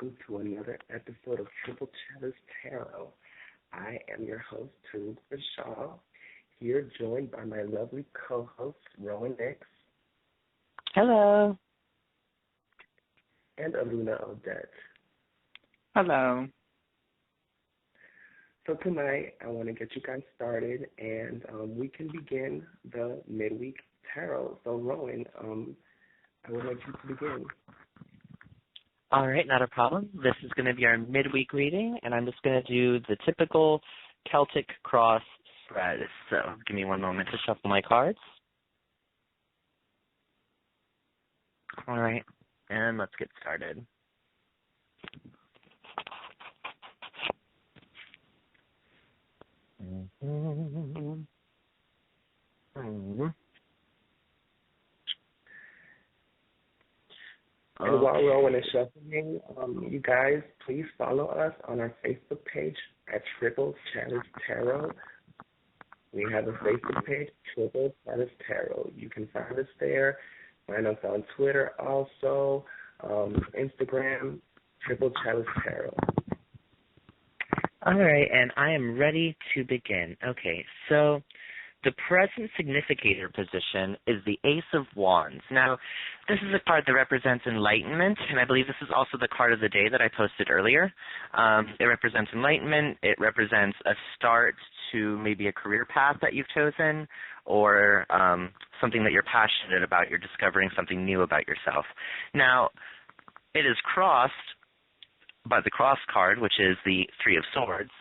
welcome to another episode of Triple Chalice Tarot. I am your host, Teresa Shaw, here joined by my lovely co-host, Rowan Nix. Hello. And Aluna Odette. Hello. So tonight, I want to get you guys started, and we can begin the midweek tarot. So Rowan, I would like you to begin. All right, not a problem. This is going to be our midweek reading, and I'm just going to do the typical Celtic cross spread. So give me one moment to shuffle my cards. All right, and let's get started. And while Rowan is shuffling, you guys, please follow us on our Facebook page at Triple Chalice Tarot. We have a Facebook page, Triple Chalice Tarot. You can find us there. Find us on Twitter also, Instagram, Triple Chalice Tarot. All right, and I am ready to begin. Okay, so the present significator position is the Ace of Wands. Now, this is a card that represents enlightenment, and I believe this is also the card of the day that I posted earlier. It represents enlightenment. It represents a start to maybe a career path that you've chosen, or something that you're passionate about. You're discovering something new about yourself. Now, it is crossed by the cross card, which is the Three of Swords.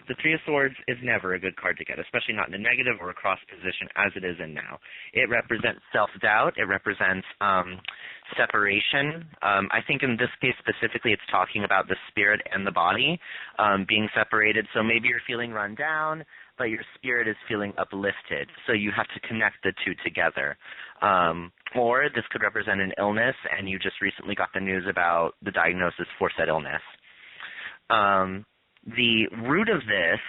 The Three of Swords is never a good card to get, especially not in a negative or a cross position as it is in now. It represents self-doubt. It represents separation. I think in this case specifically it's talking about the spirit and the body being separated. So maybe you're feeling run down, but your spirit is feeling uplifted. So you have to connect the two together. Or this could represent an illness, and you just recently got the news about the diagnosis for said illness. The root of this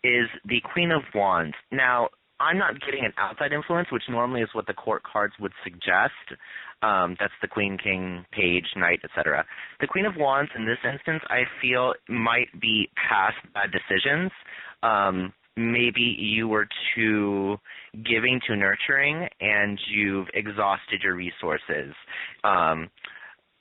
is the Queen of Wands. Now, I'm not getting an outside influence, which normally is what the court cards would suggest. That's the Queen, King, Page, Knight, etc. The Queen of Wands, in this instance, I feel might be past bad decisions. Maybe you were too giving, too nurturing, and you've exhausted your resources.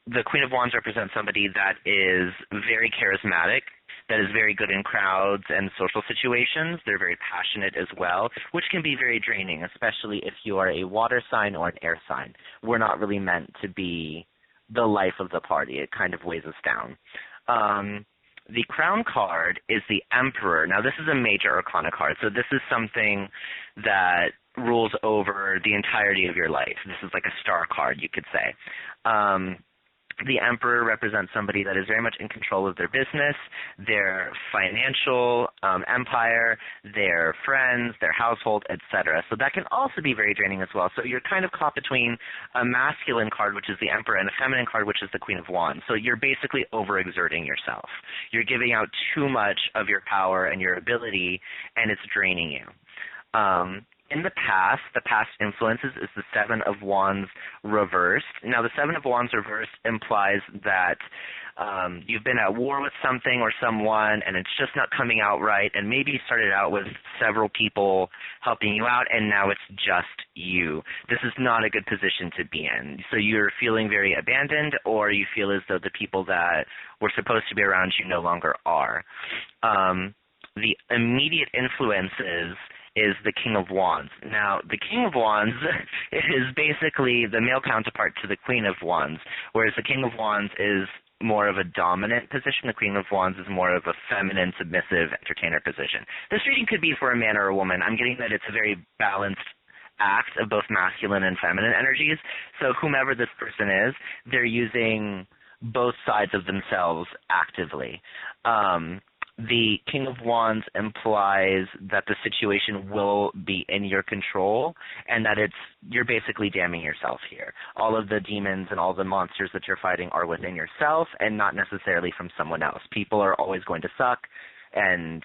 The Queen of Wands represents somebody that is very charismatic, that is very good in crowds and social situations. They're very passionate as well, which can be very draining, especially if you are a water sign or an air sign. We're not really meant to be the life of the party. It kind of weighs us down. The Crown card is the Emperor. Now, this is a major arcana card, so this is something that rules over the entirety of your life. This is like a star card, you could say. The Emperor represents somebody that is very much in control of their business, their financial empire, their friends, their household, etc. So that can also be very draining as well. So you're kind of caught between a masculine card, which is the Emperor, and a feminine card, which is the Queen of Wands. So you're basically overexerting yourself. You're giving out too much of your power and your ability, and it's draining you. In the past influences is the Seven of Wands reversed. Now, the Seven of Wands reversed implies that you've been at war with something or someone, and it's just not coming out right, and maybe you started out with several people helping you out, and now it's just you. This is not a good position to be in. So you're feeling very abandoned, or you feel as though the people that were supposed to be around you no longer are. The immediate influences is the King of Wands. Now, the King of Wands is basically the male counterpart to the Queen of Wands, whereas the King of Wands is more of a dominant position. The Queen of Wands is more of a feminine, submissive, entertainer position. This reading could be for a man or a woman. I'm getting that it's a very balanced act of both masculine and feminine energies. So whomever this person is, they're using both sides of themselves actively. The King of Wands implies that the situation will be in your control and that you're basically damning yourself here. All of the demons and all the monsters that you're fighting are within yourself and not necessarily from someone else. People are always going to suck, and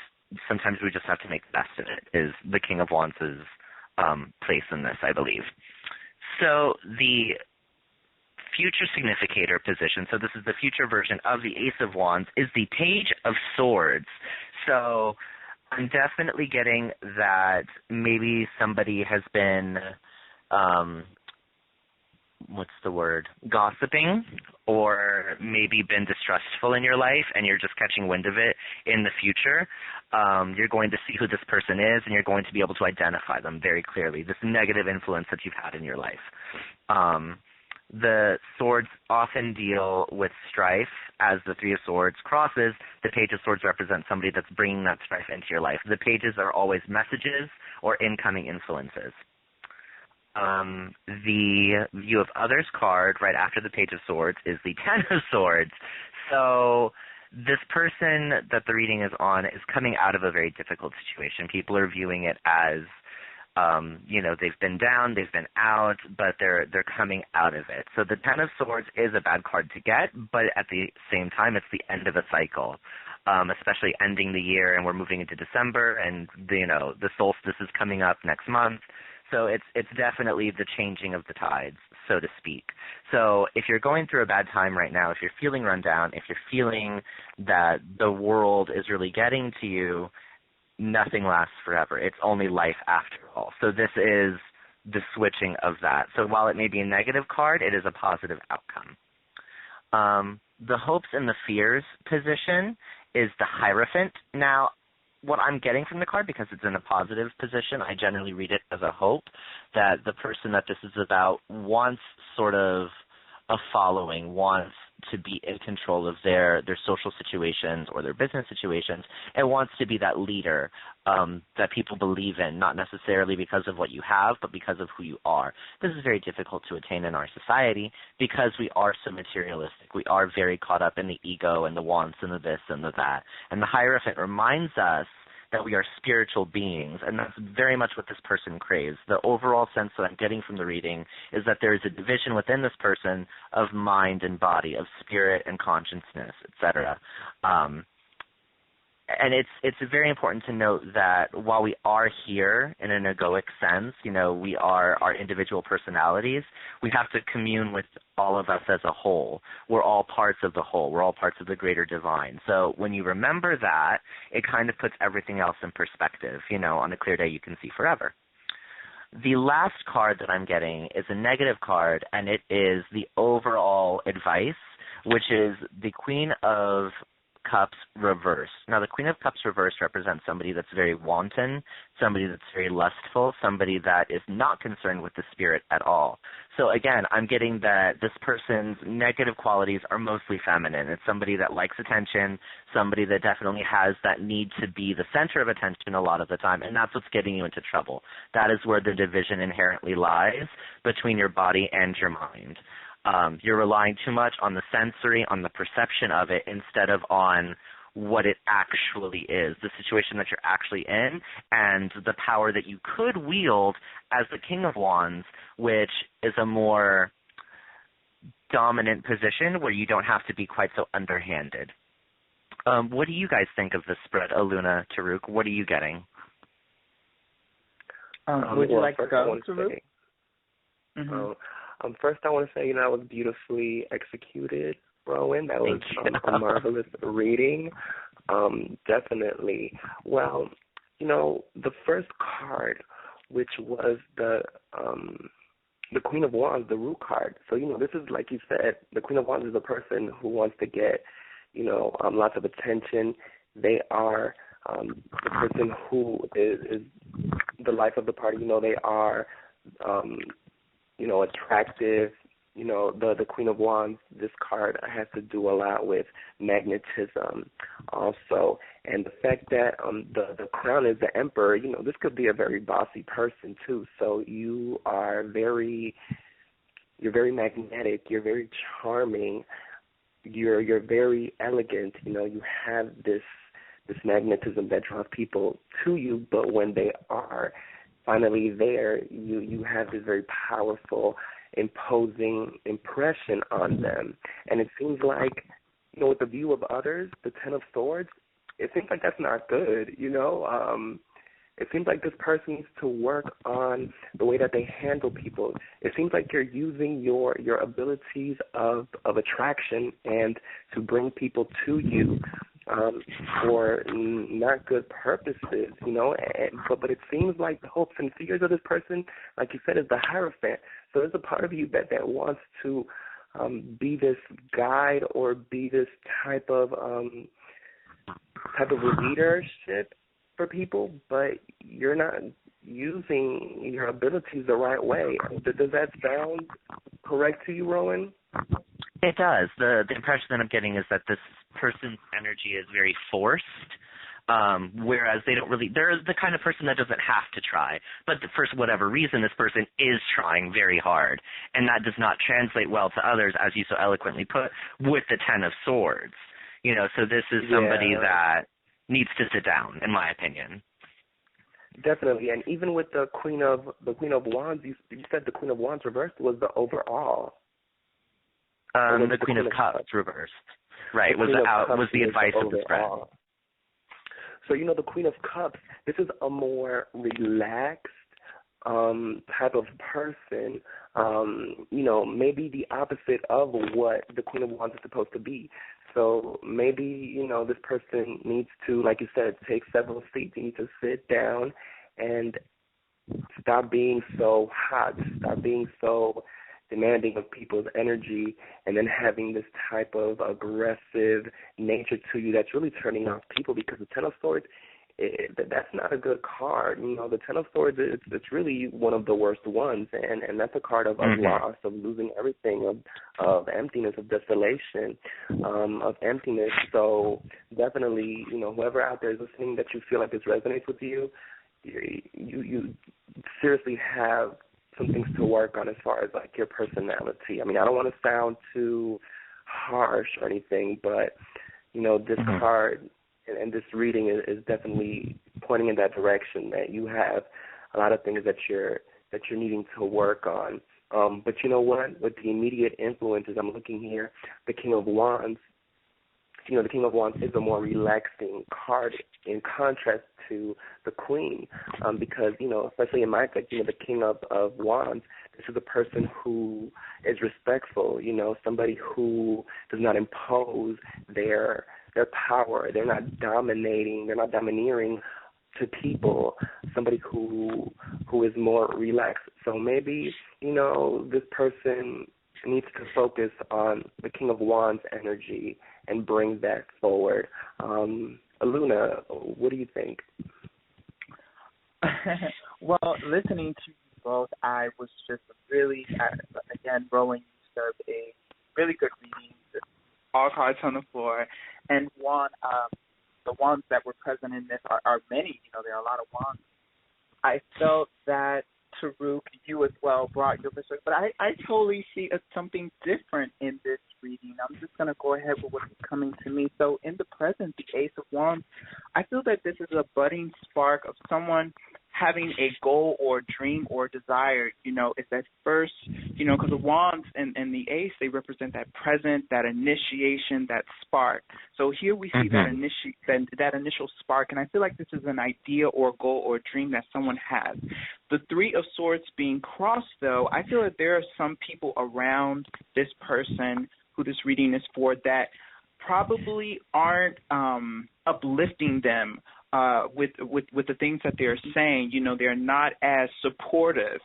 sometimes we just have to make the best of it, is the King of Wands' place in this, I believe. So the future significator position, so this is the future version of the Ace of Wands, is the Page of Swords. So I'm definitely getting that maybe somebody has been, gossiping, or maybe been distrustful in your life, and you're just catching wind of it in the future. You're going to see who this person is, and you're going to be able to identify them very clearly, this negative influence that you've had in your life. The swords often deal with strife. As the Three of Swords crosses, the Page of Swords represents somebody that's bringing that strife into your life. The pages are always messages or incoming influences. The View of Others card right after the Page of Swords is the Ten of Swords. So this person that the reading is on is coming out of a very difficult situation. People are viewing it as, they've been down, they've been out, but they're coming out of it. So the Ten of Swords is a bad card to get, but at the same time, it's the end of a cycle, especially ending the year, and we're moving into December, and the solstice is coming up next month. So it's definitely the changing of the tides, so to speak. So if you're going through a bad time right now, if you're feeling run down, if you're feeling that the world is really getting to you, nothing lasts forever. It's only life after all. So this is the switching of that. So while it may be a negative card, it is a positive outcome. The hopes and the fears position is the Hierophant. Now, what I'm getting from the card, because it's in a positive position, I generally read it as a hope that the person that this is about wants sort of a following, wants to be in control of their social situations or their business situations, and wants to be that leader that people believe in, not necessarily because of what you have, but because of who you are. This is very difficult to attain in our society because we are so materialistic. We are very caught up in the ego and the wants and the this and the that. And the Hierophant reminds us that we are spiritual beings, and that's very much what this person craves. The overall sense that I'm getting from the reading is that there is a division within this person of mind and body, of spirit and consciousness, etc. And it's very important to note that while we are here in an egoic sense, we are our individual personalities, we have to commune with all of us as a whole. We're all parts of the whole. We're all parts of the greater divine. So when you remember that, it kind of puts everything else in perspective. On a clear day you can see forever. The last card that I'm getting is a negative card, and it is the overall advice, which is the Queen of Cups reversed. Now, the Queen of Cups reversed represents somebody that's very wanton, somebody that's very lustful, somebody that is not concerned with the spirit at all. So again, I'm getting that this person's negative qualities are mostly feminine. It's somebody that likes attention, somebody that definitely has that need to be the center of attention a lot of the time, and that's what's getting you into trouble. That is where the division inherently lies between your body and your mind. You're relying too much on the sensory, on the perception of it, instead of on what it actually is, the situation that you're actually in, and the power that you could wield as the King of Wands, which is a more dominant position where you don't have to be quite so underhanded. What do you guys think of this spread, Aluna, Taruk? What are you getting? Would you like to go, Taruk? First, I want to say, that was beautifully executed, Rowan. That was a marvelous reading. Definitely. Well, the first card, which was the Queen of Wands, the root card. So, this is, like you said, the Queen of Wands is a person who wants to get, lots of attention. They are the person who is the life of the party. They are attractive. The Queen of Wands, this card has to do a lot with magnetism also. And the fact that the crown is the Emperor, this could be a very bossy person too. So you're very magnetic, you're very charming, you're very elegant, you have this magnetism that draws people to you, but when they are finally there, you have this very powerful, imposing impression on them. And it seems like, with the View of Others, the Ten of Swords, it seems like that's not good, It seems like this person needs to work on the way that they handle people. It seems like you're using your abilities of attraction and to bring people to you for not good purposes, you know. But it seems like the hopes and fears of this person, like you said, is the Hierophant. So there's a part of you that wants to be this guide or be this type of leadership for people, but you're not using your abilities the right way. Does that sound correct to you, Rowan? It does. The impression that I'm getting is that this person's energy is very forced, whereas they're the kind of person that doesn't have to try. But for whatever reason, this person is trying very hard, and that does not translate well to others, as you so eloquently put, with the Ten of Swords. You know, so this is somebody that needs to sit down, in my opinion. Definitely, and even with the Queen of Wands, you said the Queen of Wands reversed was the overall. The Queen of Cups reversed. Right, was the advice of the spread. So, you know, the Queen of Cups, this is a more relaxed type of person, you know, maybe the opposite of what the Queen of Wands is supposed to be. So maybe, you know, this person needs to, like you said, take several seats. You need to sit down and stop being so hot, stop being so demanding of people's energy, and then having this type of aggressive nature to you that's really turning off people, because the Ten of Swords, that's not a good card. You know, the Ten of Swords, it's really one of the worst ones, and that's a card of loss, of losing everything, of emptiness, of desolation, of emptiness. So definitely, you know, whoever out there is listening that you feel like this resonates with you, you seriously have some things to work on as far as like your personality. I mean, I don't want to sound too harsh or anything, but you know, this card and this reading is definitely pointing in that direction, that you have a lot of things that you're needing to work on. But you know what? With the immediate influences, I'm looking here, the King of Wands. You know, the King of Wands is a more relaxing card in contrast to the Queen, because, you know, especially in my deck, you know, the King of Wands, this is a person who is respectful, you know, somebody who does not impose their power. They're not dominating. They're not domineering to people. Somebody who is more relaxed. So maybe, you know, this person needs to focus on the King of Wands energy and bring that forward. Luna, what do you think? Well, listening to you both, I was just really, again, Rowan, you served a really good reading. All cards on the floor. And the wands that were present in this are many. You know, there are a lot of wands. I felt that Taruk, you as well brought your perspective, but I totally see something different in this reading. I'm just going to go ahead with what's coming to me. So in the present, the Ace of Wands, I feel that this is a budding spark of someone having a goal or dream or desire. You know, it's that first, you know, because the wands and the ace, they represent that present, that initiation, that spark. So here we see that initial spark, and I feel like this is an idea or goal or dream that someone has. The Three of Swords being crossed, though, I feel that there are some people around this person who this reading is for that probably aren't uplifting them with the things that they're saying. You know, they're not as supportive.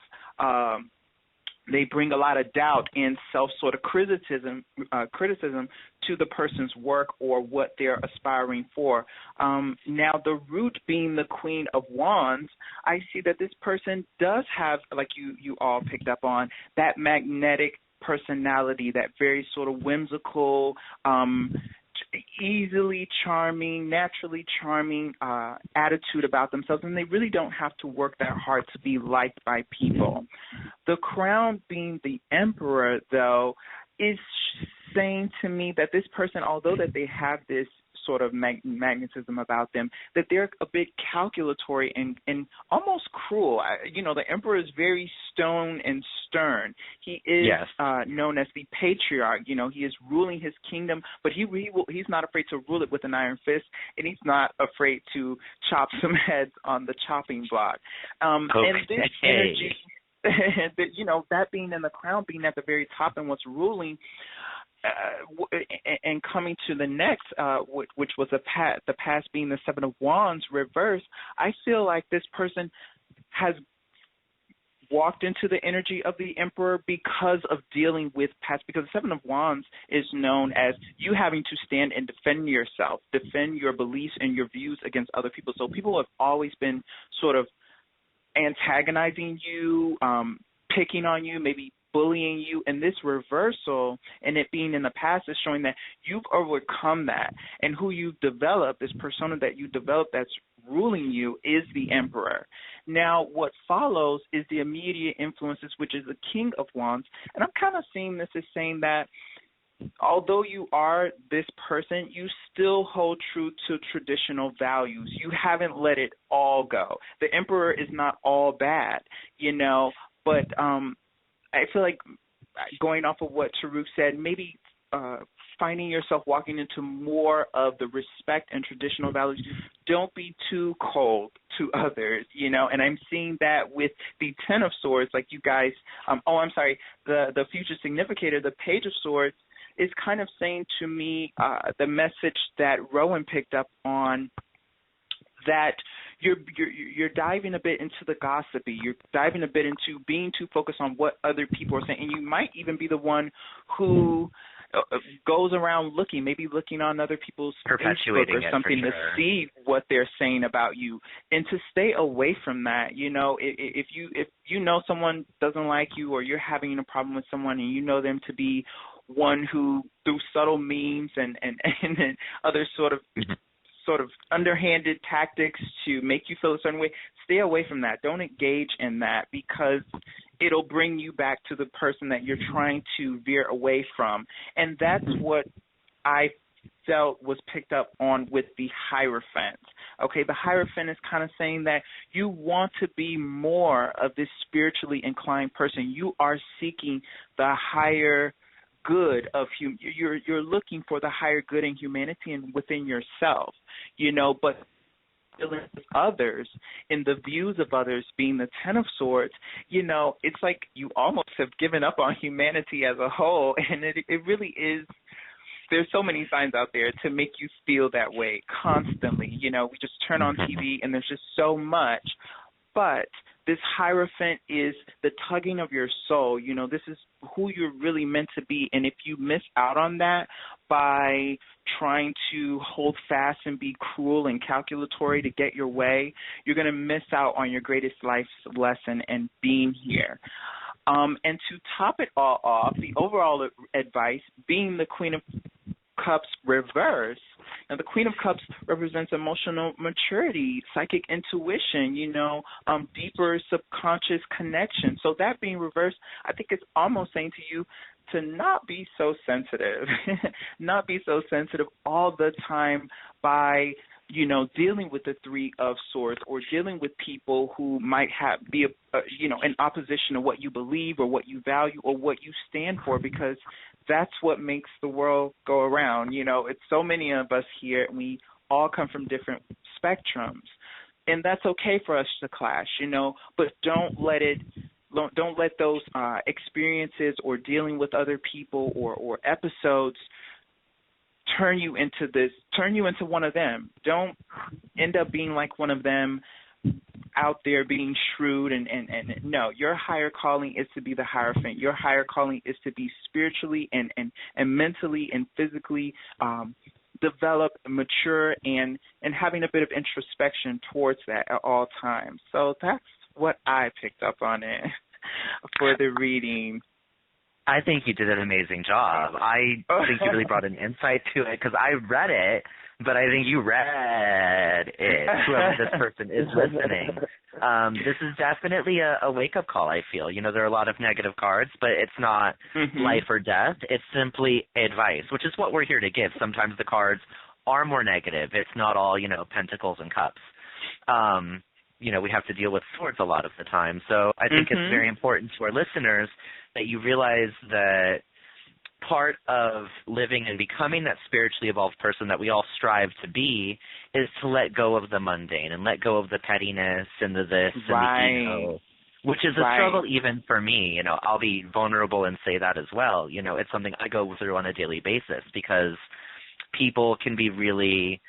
They bring a lot of doubt and sort of criticism to the person's work or what they're aspiring for. Now, the root being the Queen of Wands, I see that this person does have, like you all picked up on, that magnetic personality, that very sort of whimsical, easily charming, naturally charming attitude about themselves, and they really don't have to work that hard to be liked by people. The crown being the Emperor, though, is saying to me that this person, although that they have this sort of magnetism about them, that they're a bit calculatory and almost cruel. You know, the Emperor is very stone and stern. He is known as the patriarch. You know, he is ruling his kingdom, but he's not afraid to rule it with an iron fist, and he's not afraid to chop some heads on the chopping block. And this energy, you know, that being in the crown, being at the very top and what's ruling, and coming to the next, which was the past being the Seven of Wands reversed, I feel like this person has walked into the energy of the Emperor because of dealing with past, because the Seven of Wands is known as you having to stand and defend yourself, defend your beliefs and your views against other people. So people have always been sort of antagonizing you, picking on you, maybe bullying you, and this reversal and it being in the past is showing that you've overcome that, and who you've developed, this persona that you developed that's ruling you, is the Emperor. Now, what follows is the immediate influences, which is the King of Wands, and I'm kind of seeing this as saying that although you are this person, you still hold true to traditional values. You haven't let it all go. The Emperor is not all bad, you know, but I feel like, going off of what Taruk said, maybe finding yourself walking into more of the respect and traditional values. Don't be too cold to others, you know, and I'm seeing that with the Ten of Swords, like you guys, the future significator, the Page of Swords, is kind of saying to me the message that Rowan picked up on, that you're diving a bit into the gossipy. You're diving a bit into being too focused on what other people are saying, and you might even be the one who goes around looking on other people's Facebook or something to see what they're saying about you, and to stay away from that. You know, if you know someone doesn't like you, or you're having a problem with someone, and you know them to be one who, through subtle means and other sort of underhanded tactics to make you feel a certain way, stay away from that. Don't engage in that, because it'll bring you back to the person that you're trying to veer away from. And that's what I felt was picked up on with the Hierophant. Okay, the Hierophant is kind of saying that you want to be more of this spiritually inclined person. You are seeking the higher good of you're looking for the higher good in humanity and within yourself, you know, but dealing with others and the views of others, being the Ten of Swords, you know, it's like you almost have given up on humanity as a whole, and it really is. There's so many signs out there to make you feel that way constantly. You know, we just turn on TV and there's just so much. But this Hierophant is the tugging of your soul. You know, this is who you're really meant to be. And if you miss out on that by trying to hold fast and be cruel and calculatory to get your way, you're going to miss out on your greatest life's lesson and being here. And to top it all off, the overall advice, being the Queen of Cups reverse. Now, the Queen of Cups represents emotional maturity, psychic intuition, you know, deeper subconscious connection. So that being reversed, I think it's almost saying to you to not be so sensitive, not be so sensitive all the time by, you know, dealing with the Three of Swords, or dealing with people who might be in opposition to what you believe or what you value or what you stand for, because that's what makes the world go around. You know, it's so many of us here, and we all come from different spectrums, and that's okay for us to clash, you know, but don't let those experiences or dealing with other people or episodes turn you into one of them. Don't end up being like one of them, out there being shrewd and no, your higher calling is to be the Hierophant. Your higher calling is to be spiritually and mentally and physically developed, mature, and having a bit of introspection towards that at all times. So that's what I picked up on it for the reading. I think you did an amazing job. I think you really brought an insight to it, because I read it, but I think you read it, whoever this person is listening. This is definitely a wake-up call, I feel. You know, there are a lot of negative cards, but it's not life or death. It's simply advice, which is what we're here to give. Sometimes the cards are more negative. It's not all, you know, pentacles and cups. we have to deal with swords a lot of the time. So I think it's very important to our listeners that you realize that part of living and becoming that spiritually evolved person that we all strive to be is to let go of the mundane and let go of the pettiness and the this and the ego, which is a struggle even for me. I'll be vulnerable and say that as well. It's something I go through on a daily basis because people can be really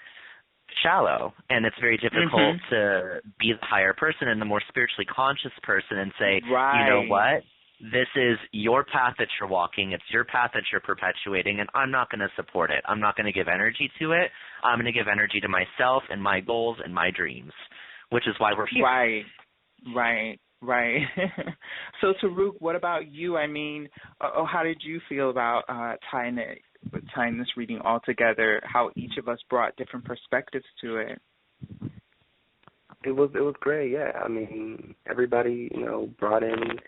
shallow, and it's very difficult to be the higher person and the more spiritually conscious person and say, you know what? This is your path that you're walking. It's your path that you're perpetuating, and I'm not going to support it. I'm not going to give energy to it. I'm going to give energy to myself and my goals and my dreams, which is why we're here. Right. So, Taruk, what about you? I mean, how did you feel about tying this reading all together, how each of us brought different perspectives to it? It was great, yeah. I mean, everybody, brought in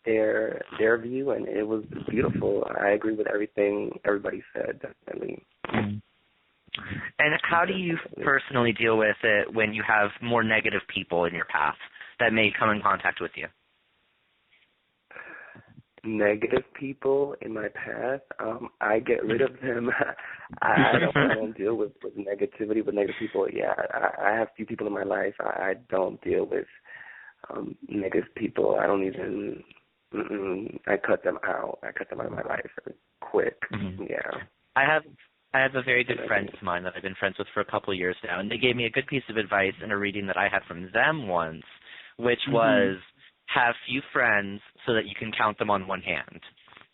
their view, and it was beautiful. I agree with everything everybody said, definitely. And how do you personally deal with it when you have more negative people in your path that may come in contact with you? Negative people in my path, I get rid of them. I don't deal with negativity, with negative people. Yeah, I have few people in my life. I don't deal with negative people. I don't even... I cut them out. I cut them out of my life quick. Yeah. I have a very good friend of mine that I've been friends with for a couple of years now, and they gave me a good piece of advice in a reading that I had from them once, which was have few friends so that you can count them on one hand.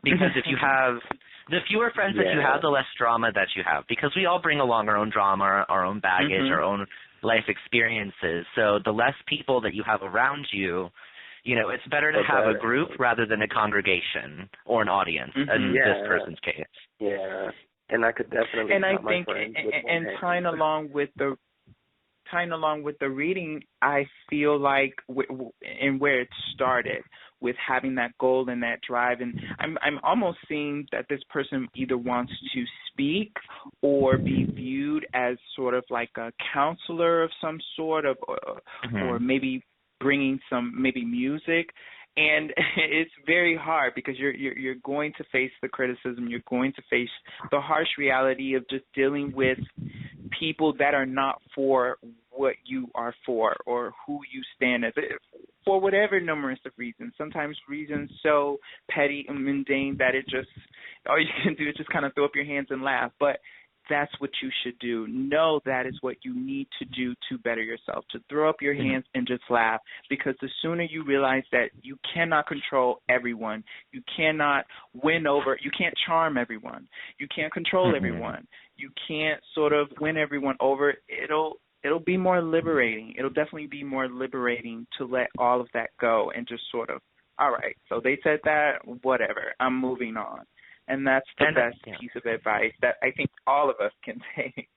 Because if you have the fewer friends that you have, the less drama that you have. Because we all bring along our own drama, our own baggage, our own life experiences. So the less people that you have around you, it's better to have a group rather than a congregation or an audience in this person's case. Yeah, and I could definitely. And I think, and tying along with the reading, I feel like, and where it started with having that goal and that drive, and I'm almost seeing that this person either wants to speak or be viewed as sort of like a counselor of some sort of, or maybe bringing some music, and it's very hard because you're going to face the criticism, you're going to face the harsh reality of just dealing with people that are not for what you are for or who you stand as, for whatever numerous of reasons. Sometimes reasons so petty and mundane that it just, all you can do is just kind of throw up your hands and laugh, but that's what you should do. Know that is what you need to do to better yourself, to throw up your hands and just laugh, because the sooner you realize that you cannot control everyone, you cannot win over, you can't charm everyone, you can't control everyone, you can't sort of win everyone over, it'll be more liberating. It'll definitely be more liberating to let all of that go and just sort of, all right, so they said that, whatever, I'm moving on. And that's the best piece of advice that I think all of us can take.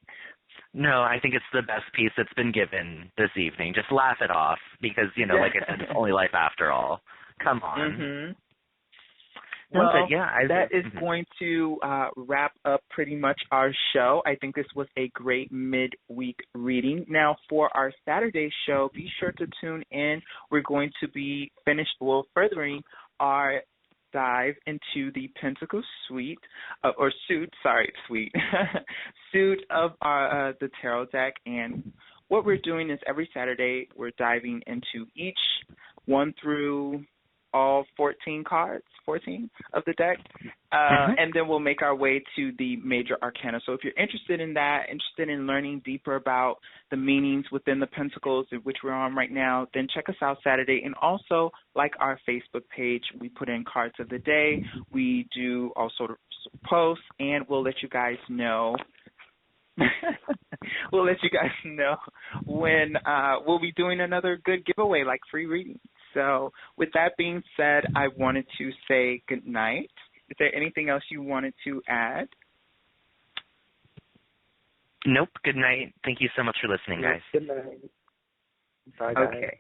No, I think it's the best piece that's been given this evening. Just laugh it off because, like I said, it's only life after all. Come on. Well, that is going to wrap up pretty much our show. I think this was a great midweek reading. Now, for our Saturday show, be sure to tune in. We're going to be furthering our dive into the Pentacle suite of the tarot deck. And what we're doing is every Saturday we're diving into each one through all 14 of the deck, and then we'll make our way to the major arcana. So if you're interested in that, interested in learning deeper about the meanings within the pentacles, which we're on right now, then check us out Saturday. And also, like our Facebook page, we put in cards of the day. We do all sort of posts, and we'll let you guys know. We'll let you guys know when we'll be doing another good giveaway, like free reading. So with that being said, I wanted to say good night. Is there anything else you wanted to add? Nope. Good night. Thank you so much for listening, guys. Good night. Bye, guys. Okay.